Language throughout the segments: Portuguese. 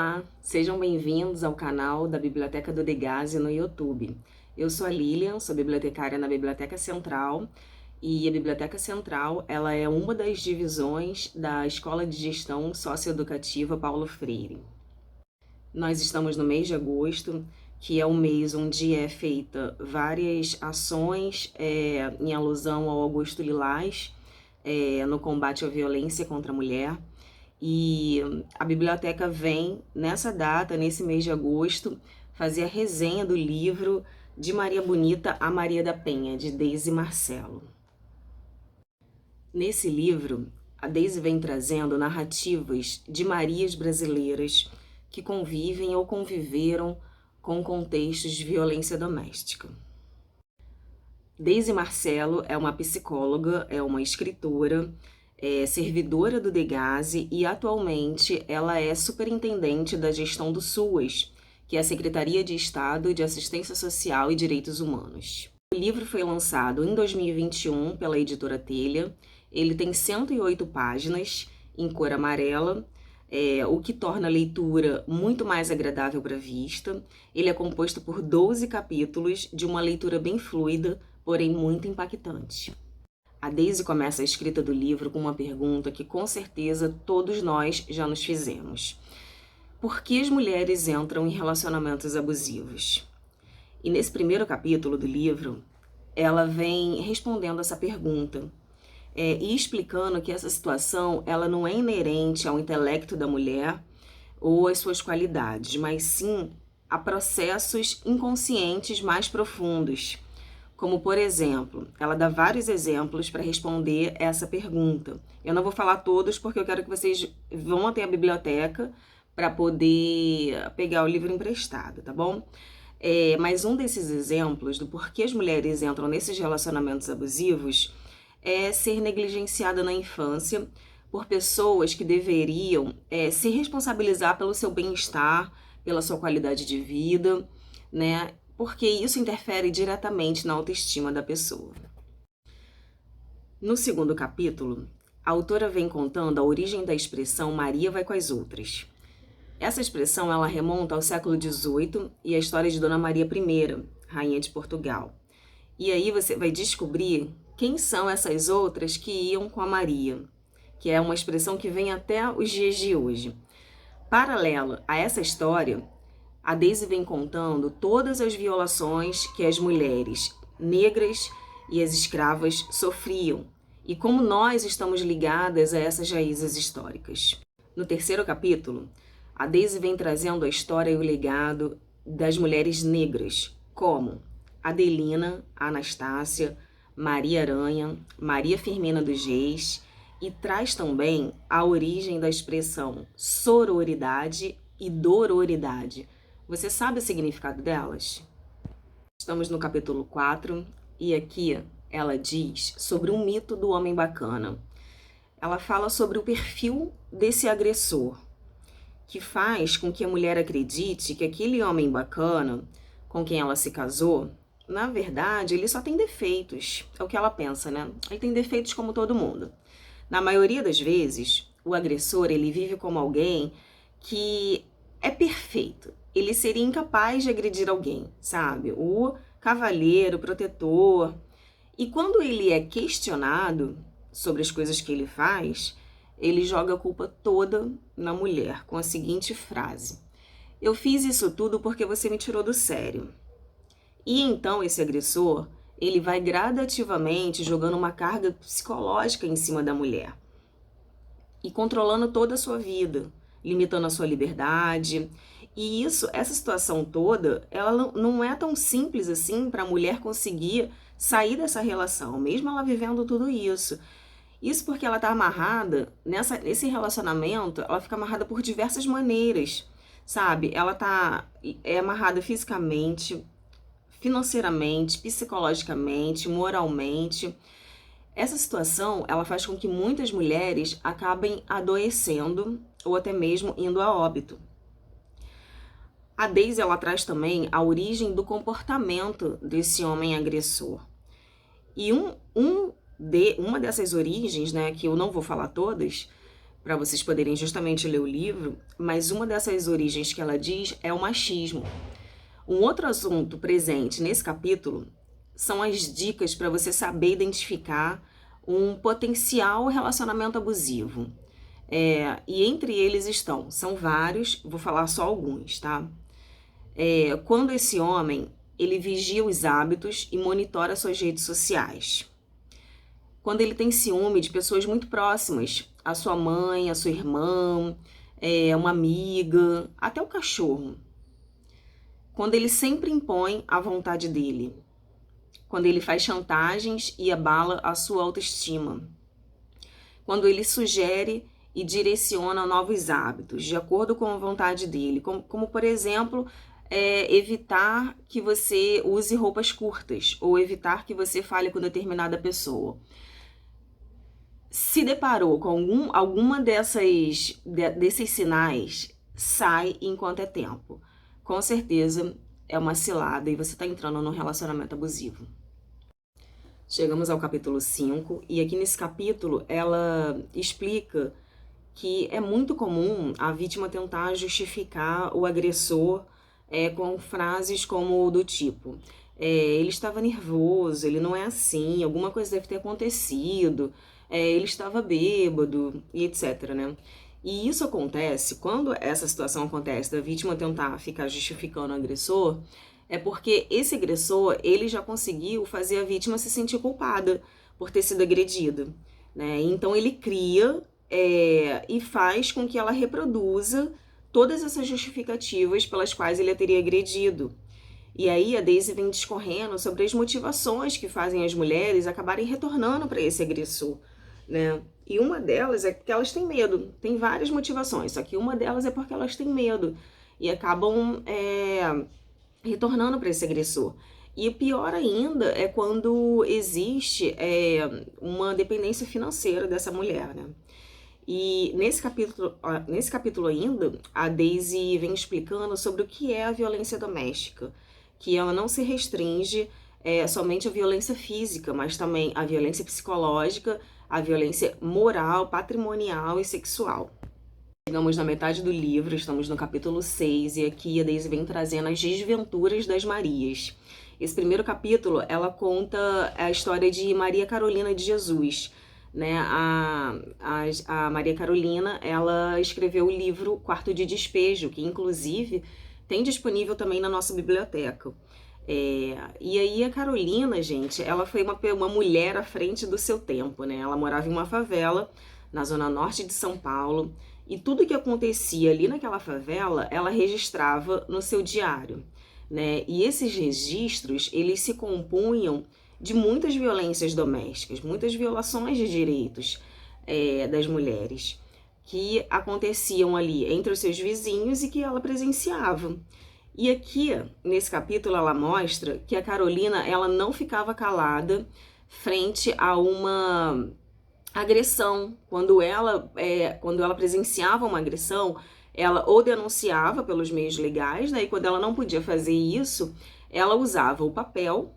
Olá, sejam bem-vindos ao canal da Biblioteca do Degazi no YouTube. Eu sou a Lilian, sou bibliotecária na Biblioteca Central e a Biblioteca Central ela é uma das divisões da Escola de Gestão Socioeducativa Paulo Freire. Nós estamos no mês de agosto, que é o mês onde é feita várias ações em alusão ao Agosto Lilás, no combate à violência contra a mulher. E a biblioteca vem, nessa data, nesse mês de agosto, fazer a resenha do livro De Maria Bonita a Maria da Penha, de Deise Marcelo. Nesse livro, a Deise vem trazendo narrativas de Marias brasileiras que convivem ou conviveram com contextos de violência doméstica. Deise Marcelo é uma psicóloga, é uma escritora, servidora do Degazi e atualmente ela é superintendente da gestão do SUAS, que é a Secretaria de Estado de Assistência Social e Direitos Humanos. O livro foi lançado em 2021 pela editora Telha. Ele tem 108 páginas em cor amarela, o que torna a leitura muito mais agradável para a vista. Ele é composto por 12 capítulos de uma leitura bem fluida, porém muito impactante. A Deise começa a escrita do livro com uma pergunta que com certeza todos nós já nos fizemos. Por que as mulheres entram em relacionamentos abusivos? E nesse primeiro capítulo do livro, ela vem respondendo essa pergunta e explicando que essa situação ela não é inerente ao intelecto da mulher ou às suas qualidades, mas sim a processos inconscientes mais profundos. Como, por exemplo, ela dá vários exemplos para responder essa pergunta. Eu não vou falar todos porque eu quero que vocês vão até a biblioteca para poder pegar o livro emprestado, tá bom? Mas um desses exemplos do porquê as mulheres entram nesses relacionamentos abusivos é ser negligenciada na infância por pessoas que deveriam se responsabilizar pelo seu bem-estar, pela sua qualidade de vida, né? Porque isso interfere diretamente na autoestima da pessoa. No segundo capítulo, a autora vem contando a origem da expressão Maria vai com as outras. Essa expressão ela remonta ao século XVIII e à história de Dona Maria I, rainha de Portugal. E aí você vai descobrir quem são essas outras que iam com a Maria, que é uma expressão que vem até os dias de hoje. Paralelo a essa história, a Deise vem contando todas as violações que as mulheres negras e as escravas sofriam e como nós estamos ligadas a essas raízes históricas. No terceiro capítulo, a Deise vem trazendo a história e o legado das mulheres negras, como Adelina, Anastácia, Maria Aranha, Maria Firmina dos Reis, e traz também a origem da expressão sororidade e dororidade. Você sabe o significado delas? Estamos no capítulo 4 e aqui ela diz sobre um mito do homem bacana. Ela fala sobre o perfil desse agressor, que faz com que a mulher acredite que aquele homem bacana com quem ela se casou, na verdade, ele só tem defeitos. É o que ela pensa, né? Ele tem defeitos como todo mundo. Na maioria das vezes, o agressor ele vive como alguém que é perfeito. Ele seria incapaz de agredir alguém, sabe? O cavalheiro, protetor. E quando ele é questionado sobre as coisas que ele faz, ele joga a culpa toda na mulher, com a seguinte frase: eu fiz isso tudo porque você me tirou do sério. E então esse agressor, ele vai gradativamente jogando uma carga psicológica em cima da mulher e controlando toda a sua vida, limitando a sua liberdade. E essa situação toda, ela não é tão simples assim para a mulher conseguir sair dessa relação, mesmo ela vivendo tudo isso. Isso porque ela está amarrada, nesse relacionamento, ela fica amarrada por diversas maneiras, sabe? Ela é amarrada fisicamente, financeiramente, psicologicamente, moralmente. Essa situação, ela faz com que muitas mulheres acabem adoecendo ou até mesmo indo a óbito. A Deise, ela traz também a origem do comportamento desse homem agressor. E uma dessas origens, né, que eu não vou falar todas, para vocês poderem justamente ler o livro, mas uma dessas origens que ela diz é o machismo. Um outro assunto presente nesse capítulo são as dicas para você saber identificar um potencial relacionamento abusivo. E entre eles são vários, vou falar só alguns, tá? Quando esse homem, ele vigia os hábitos e monitora suas redes sociais. Quando ele tem ciúme de pessoas muito próximas, a sua mãe, a sua irmã, uma amiga, até o cachorro. Quando ele sempre impõe a vontade dele. Quando ele faz chantagens e abala a sua autoestima. Quando ele sugere e direciona novos hábitos, de acordo com a vontade dele. Como por exemplo, evitar que você use roupas curtas, ou evitar que você fale com determinada pessoa. Se deparou com alguma desses sinais, sai enquanto é tempo. Com certeza é uma cilada e você está entrando num relacionamento abusivo. Chegamos ao capítulo 5 e aqui nesse capítulo ela explica que é muito comum a vítima tentar justificar o agressor com frases como do tipo ele estava nervoso, ele não é assim, alguma coisa deve ter acontecido, ele estava bêbado e etc, né? E isso acontece, quando essa situação acontece da vítima tentar ficar justificando o agressor, é porque esse agressor, ele já conseguiu fazer a vítima se sentir culpada por ter sido agredida, né? Então ele cria e faz com que ela reproduza todas essas justificativas pelas quais ele a teria agredido. E aí a Daisy vem discorrendo sobre as motivações que fazem as mulheres acabarem retornando para esse agressor, né? E uma delas é porque elas têm medo. Tem várias motivações, só que uma delas é porque elas têm medo e acabam retornando para esse agressor. E o pior ainda é quando existe uma dependência financeira dessa mulher, né? E nesse capítulo ainda, a Daisy vem explicando sobre o que é a violência doméstica, que ela não se restringe somente à violência física, mas também à violência psicológica, à violência moral, patrimonial e sexual. Chegamos na metade do livro, estamos no capítulo 6, e aqui a Daisy vem trazendo as desventuras das Marias. Esse primeiro capítulo, ela conta a história de Maria Carolina de Jesus, né? A Maria Carolina, ela escreveu o livro Quarto de Despejo, que inclusive tem disponível também na nossa biblioteca. E aí a Carolina, gente, ela foi uma mulher à frente do seu tempo, né? Ela morava em uma favela na zona norte de São Paulo, e tudo que acontecia ali naquela favela, ela registrava no seu diário, né? E esses registros, eles se compunham de muitas violências domésticas, muitas violações de direitos das mulheres que aconteciam ali entre os seus vizinhos e que ela presenciava. E aqui, nesse capítulo, ela mostra que a Carolina, ela não ficava calada frente a uma agressão. Quando ela presenciava uma agressão, ela ou denunciava pelos meios legais, né? E quando ela não podia fazer isso, ela usava o papel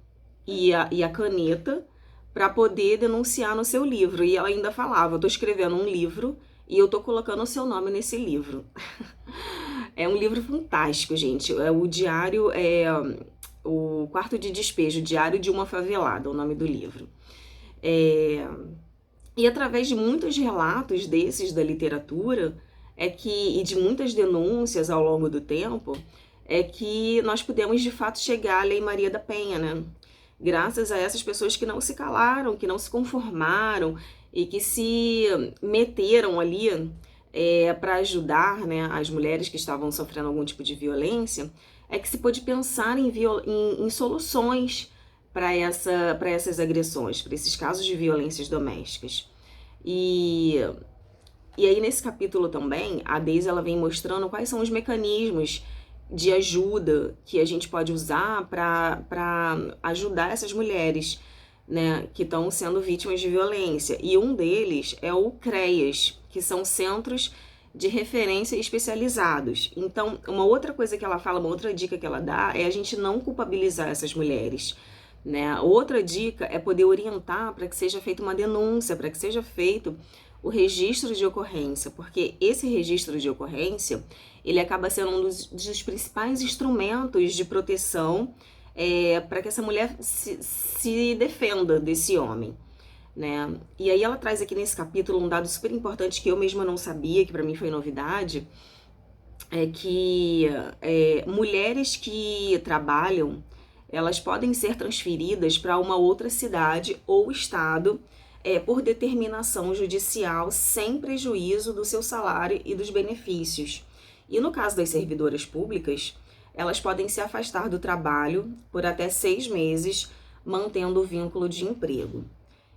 e a caneta para poder denunciar no seu livro. E ela ainda falava, eu tô escrevendo um livro e eu tô colocando o seu nome nesse livro. É um livro fantástico, gente. O diário o Quarto de Despejo, Diário de uma Favelada, o nome do livro. E através de muitos relatos desses da literatura, e de muitas denúncias ao longo do tempo, é que nós podemos de fato chegar à Lei Maria da Penha, né? Graças a essas pessoas que não se calaram, que não se conformaram e que se meteram ali para ajudar, né, as mulheres que estavam sofrendo algum tipo de violência, é que se pôde pensar em soluções para essas agressões, para esses casos de violências domésticas. E aí nesse capítulo também, a Daisy ela vem mostrando quais são os mecanismos de ajuda que a gente pode usar para ajudar essas mulheres, né, que estão sendo vítimas de violência. E um deles é o CREAS, que são centros de referência especializados. Então, uma outra coisa que ela fala, uma outra dica que ela dá é a gente não culpabilizar essas mulheres, né? Outra dica é poder orientar para que seja feita uma denúncia, para que seja feito o registro de ocorrência, porque esse registro de ocorrência, ele acaba sendo um dos principais instrumentos de proteção para que essa mulher se defenda desse homem, né? E aí ela traz aqui nesse capítulo um dado super importante que eu mesma não sabia, que para mim foi novidade, é que mulheres que trabalham, elas podem ser transferidas para uma outra cidade ou estado por determinação judicial, sem prejuízo do seu salário e dos benefícios. E no caso das servidoras públicas, elas podem se afastar do trabalho por até 6 meses, mantendo o vínculo de emprego.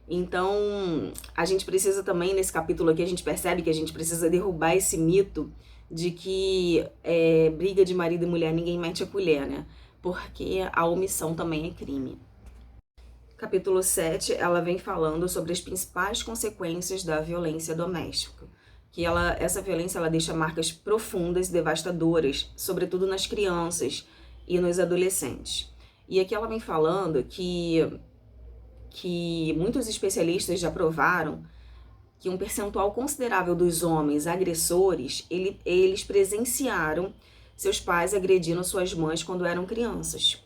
Então, a gente precisa também, nesse capítulo aqui, a gente percebe que a gente precisa derrubar esse mito de que briga de marido e mulher ninguém mete a colher, né? Porque a omissão também é crime. Capítulo 7, ela vem falando sobre as principais consequências da violência doméstica. Que essa violência ela deixa marcas profundas e devastadoras, sobretudo nas crianças e nos adolescentes. E aqui ela vem falando que muitos especialistas já provaram que um percentual considerável dos homens agressores, eles presenciaram seus pais agredindo suas mães quando eram crianças.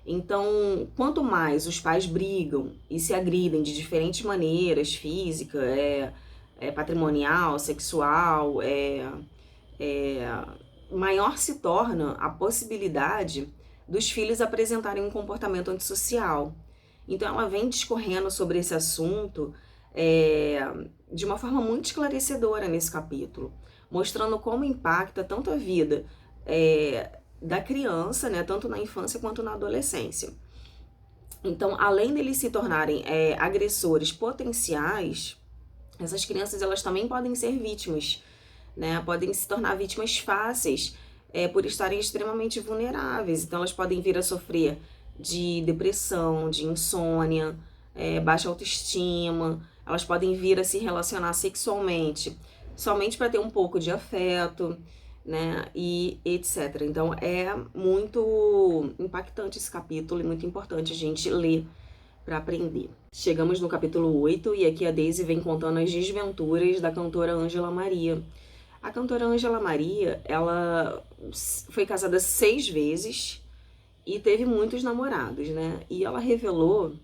Então, quanto mais os pais brigam e se agridem de diferentes maneiras, física, patrimonial, sexual, maior se torna a possibilidade dos filhos apresentarem um comportamento antissocial. Então ela vem discorrendo sobre esse assunto de uma forma muito esclarecedora nesse capítulo, mostrando como impacta tanto a vida da criança, né, tanto na infância quanto na adolescência. Então, além deles se tornarem agressores potenciais, essas crianças elas também podem ser vítimas, né, podem se tornar vítimas fáceis por estarem extremamente vulneráveis. Então elas podem vir a sofrer de depressão, de insônia, baixa autoestima, elas podem vir a se relacionar sexualmente somente para ter um pouco de afeto, né, e etc. Então é muito impactante esse capítulo e muito importante a gente ler para aprender. Chegamos no capítulo 8 e aqui a Daisy vem contando as desventuras da cantora Ângela Maria. A cantora Ângela Maria, ela foi casada 6 vezes e teve muitos namorados, né? E ela revelou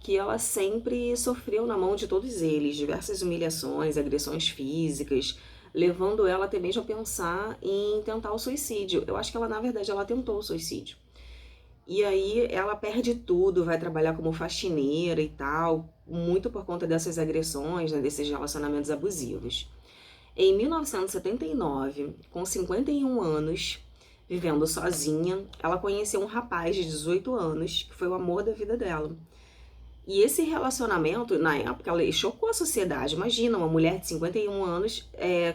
que ela sempre sofreu na mão de todos eles, diversas humilhações, agressões físicas, levando ela até mesmo a pensar em tentar o suicídio. Eu acho que ela, na verdade, ela tentou o suicídio. E aí ela perde tudo, vai trabalhar como faxineira e tal, muito por conta dessas agressões, né, desses relacionamentos abusivos. Em 1979, com 51 anos, vivendo sozinha, ela conheceu um rapaz de 18 anos, que foi o amor da vida dela. E esse relacionamento, na época, ela chocou a sociedade. Imagina, uma mulher de 51 anos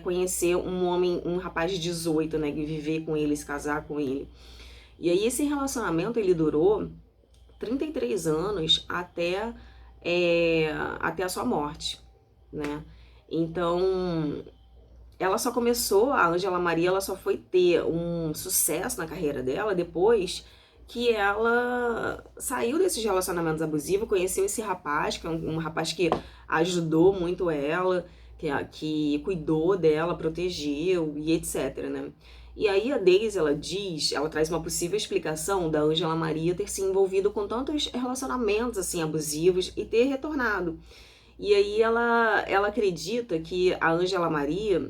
conhecer um rapaz de 18, né, e viver com ele, se casar com ele. E aí esse relacionamento, ele durou 33 anos até a sua morte, né? Então, ela só começou, a Ângela Maria, ela só foi ter um sucesso na carreira dela depois que ela saiu desses relacionamentos abusivos, conheceu esse rapaz, que é um rapaz que ajudou muito ela, que cuidou dela, protegeu e etc, né? E aí a Daisy, ela traz uma possível explicação da Ângela Maria ter se envolvido com tantos relacionamentos assim abusivos e ter retornado. E aí ela acredita que a Ângela Maria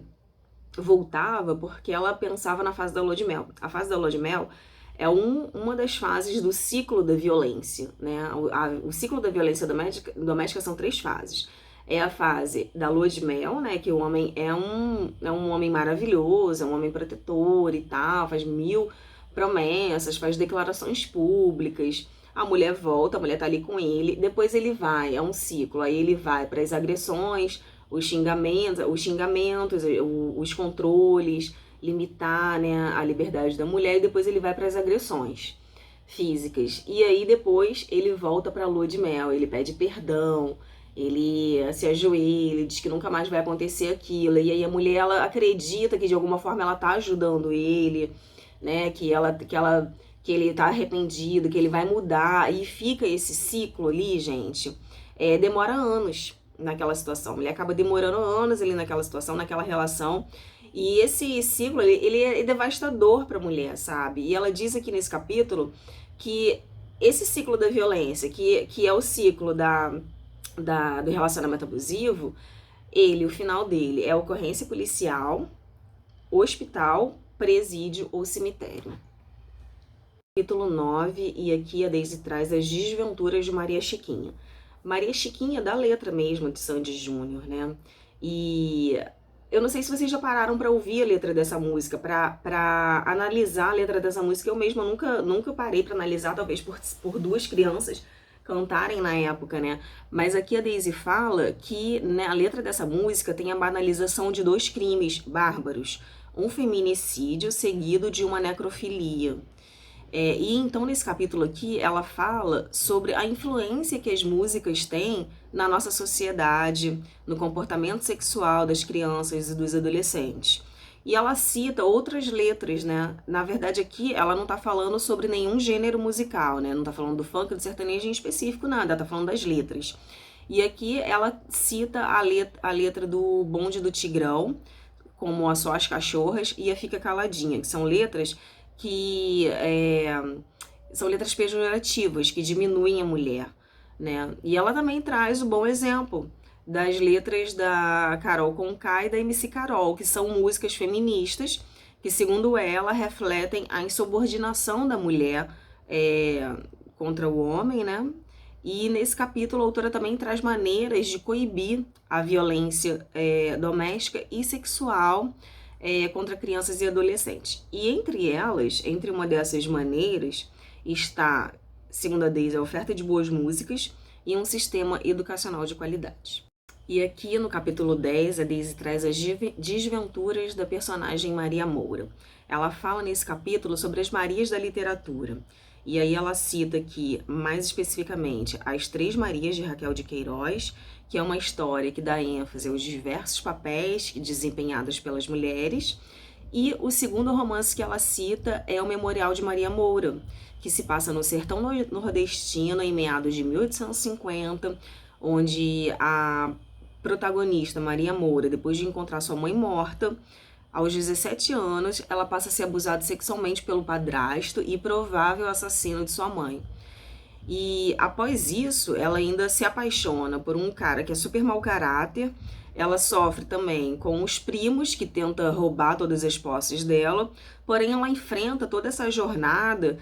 voltava porque ela pensava na fase da lua de mel. A fase da lua de mel é uma das fases do ciclo da violência, né? O ciclo da violência doméstica são 3 fases. É a fase da lua de mel, né? Que o homem é um homem maravilhoso, é um homem protetor e tal, faz 1000 promessas, faz declarações públicas. A mulher volta, a mulher tá ali com ele, depois ele vai, é um ciclo, aí ele vai para as agressões, os xingamentos, os controles, limitar, né, a liberdade da mulher, e depois ele vai para as agressões físicas. E aí depois ele volta para a lua de mel, ele pede perdão, ele se ajoelha, ele diz que nunca mais vai acontecer aquilo. E aí a mulher, ela acredita que de alguma forma ela tá ajudando ele, né, que que ele tá arrependido, que ele vai mudar, e fica esse ciclo ali, gente, demora anos naquela situação. A mulher acaba demorando anos ali naquela situação, naquela relação, e esse ciclo, ele é devastador para a mulher, sabe? E ela diz aqui nesse capítulo que esse ciclo da violência, que é o ciclo do relacionamento abusivo, o final dele é ocorrência policial, hospital, presídio ou cemitério. Capítulo 9, e aqui a Daisy traz as desventuras de Maria Chiquinha. Maria Chiquinha, da letra mesmo de Sandy Júnior, né? E eu não sei se vocês já pararam para ouvir a letra dessa música, para analisar a letra dessa música. Eu mesma nunca parei para analisar, talvez por duas crianças cantarem na época, né? Mas aqui a Daisy fala que, né, a letra dessa música tem a banalização de dois crimes bárbaros. Um feminicídio seguido de uma necrofilia. E então nesse capítulo aqui ela fala sobre a influência que as músicas têm na nossa sociedade, no comportamento sexual das crianças e dos adolescentes. E ela cita outras letras, né? Na verdade aqui ela não tá falando sobre nenhum gênero musical, né? Não tá falando do funk, do sertanejo em específico, nada, ela tá falando das letras. E aqui ela cita a letra do Bonde do Tigrão, como a Só as Cachorras e a Fica Caladinha, que são letras que são letras pejorativas, que diminuem a mulher, né? E ela também traz o bom exemplo das letras da Carol Conká e da MC Carol, que são músicas feministas, que, segundo ela, refletem a insubordinação da mulher contra o homem, né? E nesse capítulo a autora também traz maneiras de coibir a violência doméstica e sexual contra crianças e adolescentes. E entre elas, entre uma dessas maneiras, está, segundo a Daisy, a oferta de boas músicas e um sistema educacional de qualidade. E aqui no capítulo 10, a Daisy traz as desventuras da personagem Maria Moura. Ela fala nesse capítulo sobre as Marias da literatura. E aí ela cita aqui, mais especificamente, as Três Marias de Raquel de Queiroz, que é uma história que dá ênfase aos diversos papéis desempenhados pelas mulheres. E o segundo romance que ela cita é o Memorial de Maria Moura, que se passa no sertão nordestino em meados de 1850, onde a protagonista, Maria Moura, depois de encontrar sua mãe morta, aos 17 anos, ela passa a ser abusada sexualmente pelo padrasto e provável assassino de sua mãe. E após isso, ela ainda se apaixona por um cara que é super mau caráter. Ela sofre também com os primos que tentam roubar todas as posses dela, porém ela enfrenta toda essa jornada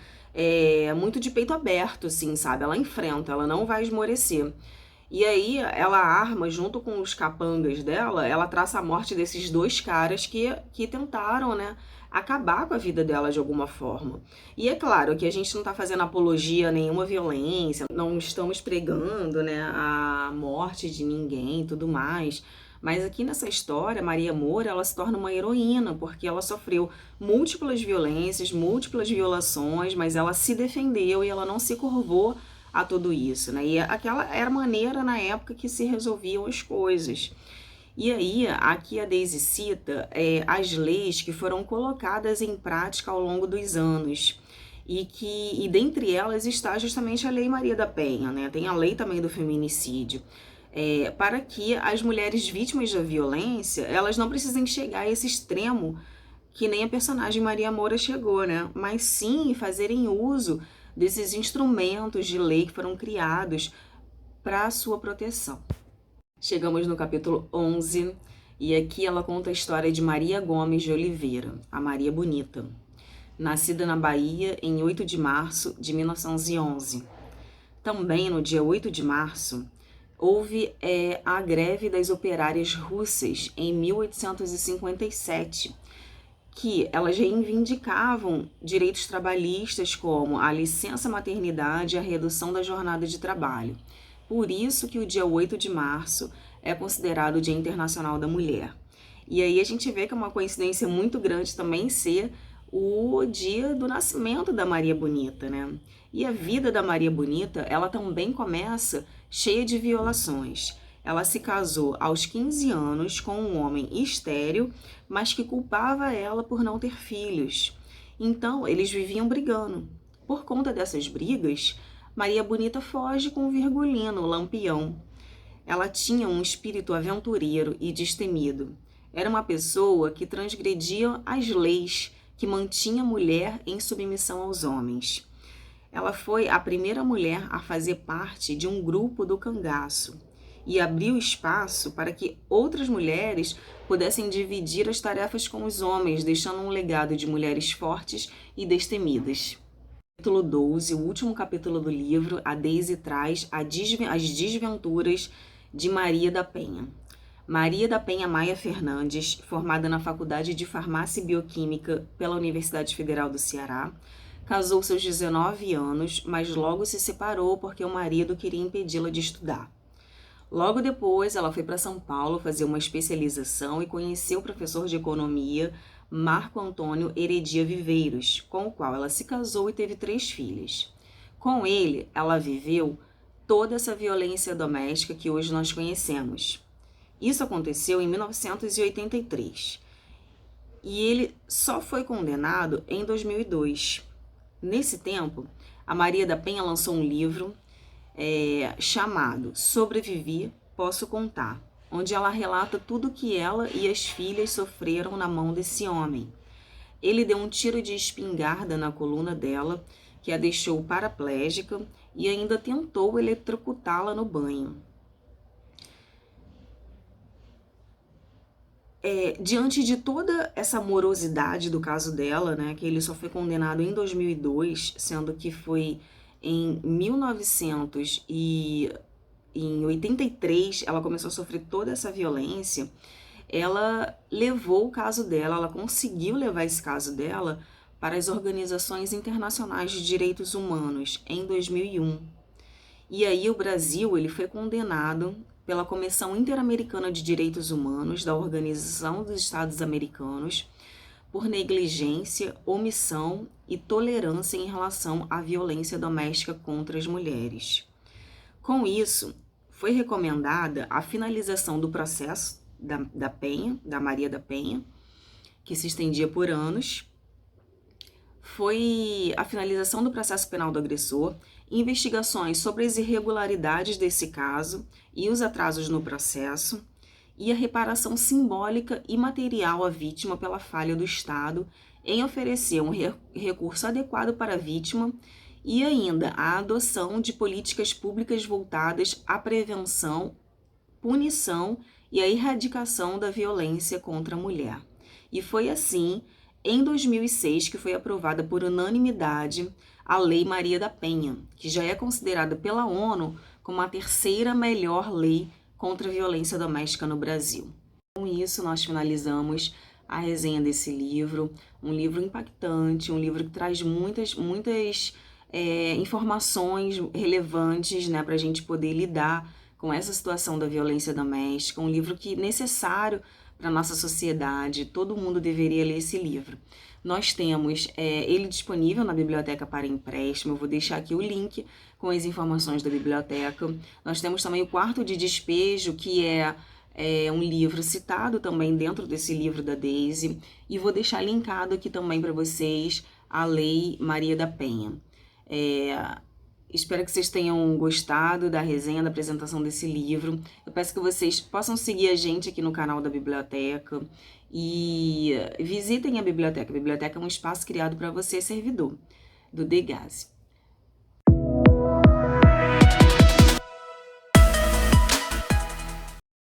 muito de peito aberto, assim, sabe? Ela enfrenta, ela não vai esmorecer. E aí ela arma, junto com os capangas dela, ela traça a morte desses dois caras que tentaram, né, acabar com a vida dela de alguma forma. E é claro que a gente não está fazendo apologia a nenhuma violência, não estamos pregando, né, a morte de ninguém e tudo mais. Mas aqui nessa história, Maria Moura, ela se torna uma heroína, porque ela sofreu múltiplas violências, múltiplas violações, mas ela se defendeu e ela não se curvou a tudo isso, né? E aquela era a maneira na época que se resolviam as coisas. E aí, aqui a Daisy cita as leis que foram colocadas em prática ao longo dos anos. E dentre elas está justamente a Lei Maria da Penha, né? Tem a lei também do feminicídio. Para que as mulheres vítimas da violência, elas não precisem chegar a esse extremo que nem a personagem Maria Moura chegou, né? Mas sim fazerem uso desses instrumentos de lei que foram criados para a sua proteção. Chegamos no capítulo 11, e aqui ela conta a história de Maria Gomes de Oliveira, a Maria Bonita, nascida na Bahia em 8 de março de 1911. Também no dia 8 de março, houve a greve das operárias russas em 1857, que elas reivindicavam direitos trabalhistas como a licença maternidade e a redução da jornada de trabalho. Por isso que o dia 8 de março é considerado o Dia Internacional da Mulher. E aí a gente vê que é uma coincidência muito grande também ser o dia do nascimento da Maria Bonita, né? E a vida da Maria Bonita, ela também começa cheia de violações. Ela se casou aos 15 anos com um homem estéril, mas que culpava ela por não ter filhos. Então, eles viviam brigando. Por conta dessas brigas, Maria Bonita foge com Virgulino, o Lampião. Ela tinha um espírito aventureiro e destemido. Era uma pessoa que transgredia as leis que mantinha a mulher em submissão aos homens. Ela foi a primeira mulher a fazer parte de um grupo do cangaço e abriu espaço para que outras mulheres pudessem dividir as tarefas com os homens, deixando um legado de mulheres fortes e destemidas. Capítulo 12, o último capítulo do livro, a Daisy traz as desventuras de Maria da Penha. Maria da Penha Maia Fernandes, formada na Faculdade de Farmácia e Bioquímica pela Universidade Federal do Ceará, casou-se aos 19 anos, mas logo se separou porque o marido queria impedi-la de estudar. Logo depois, ela foi para São Paulo fazer uma especialização e conheceu o professor de economia Marco Antônio Heredia Viveiros, com o qual ela se casou e teve 3 filhas. Com ele, ela viveu toda essa violência doméstica que hoje nós conhecemos. Isso aconteceu em 1983 e ele só foi condenado em 2002. Nesse tempo, a Maria da Penha lançou um livro chamado Sobrevivi, Posso Contar, onde ela relata tudo que ela e as filhas sofreram na mão desse homem. Ele deu um tiro de espingarda na coluna dela, que a deixou paraplégica, e ainda tentou eletrocutá-la no banho. Diante de toda essa morosidade do caso dela, né, que ele só foi condenado em 2002, sendo que foi em 1983 ela começou a sofrer toda essa violência, ela levou o caso dela, ela conseguiu levar esse caso dela para as organizações internacionais de direitos humanos em 2001. E aí o Brasil ele foi condenado pela Comissão Interamericana de Direitos Humanos da Organização dos Estados Americanos por negligência, omissão e tolerância em relação à violência doméstica contra as mulheres. Com isso, foi recomendada a finalização do processo da Penha, da Maria da Penha, que se estendia por anos. Foi a finalização do processo penal do agressor, investigações sobre as irregularidades desse caso e os atrasos no processo, e a reparação simbólica e material à vítima pela falha do Estado em oferecer um recurso adequado para a vítima e ainda a adoção de políticas públicas voltadas à prevenção, punição e à erradicação da violência contra a mulher. E foi assim, em 2006, que foi aprovada por unanimidade a Lei Maria da Penha, que já é considerada pela ONU como a 3ª melhor lei contra a violência doméstica no Brasil. Com isso, nós finalizamos a resenha desse livro, um livro impactante, um livro que traz muitas informações relevantes, né, para a gente poder lidar com essa situação da violência doméstica, um livro que é necessário para a nossa sociedade, todo mundo deveria ler esse livro. Nós temos ele disponível na biblioteca para empréstimo, eu vou deixar aqui o link com as informações da biblioteca. Nós temos também o Quarto de Despejo, que é um livro citado também dentro desse livro da Daisy, e vou deixar linkado aqui também para vocês a Lei Maria da Penha. Espero que vocês tenham gostado da resenha, da apresentação desse livro. Eu peço que vocês possam seguir a gente aqui no canal da biblioteca e visitem a biblioteca. A biblioteca é um espaço criado para você, servidor do Degaze.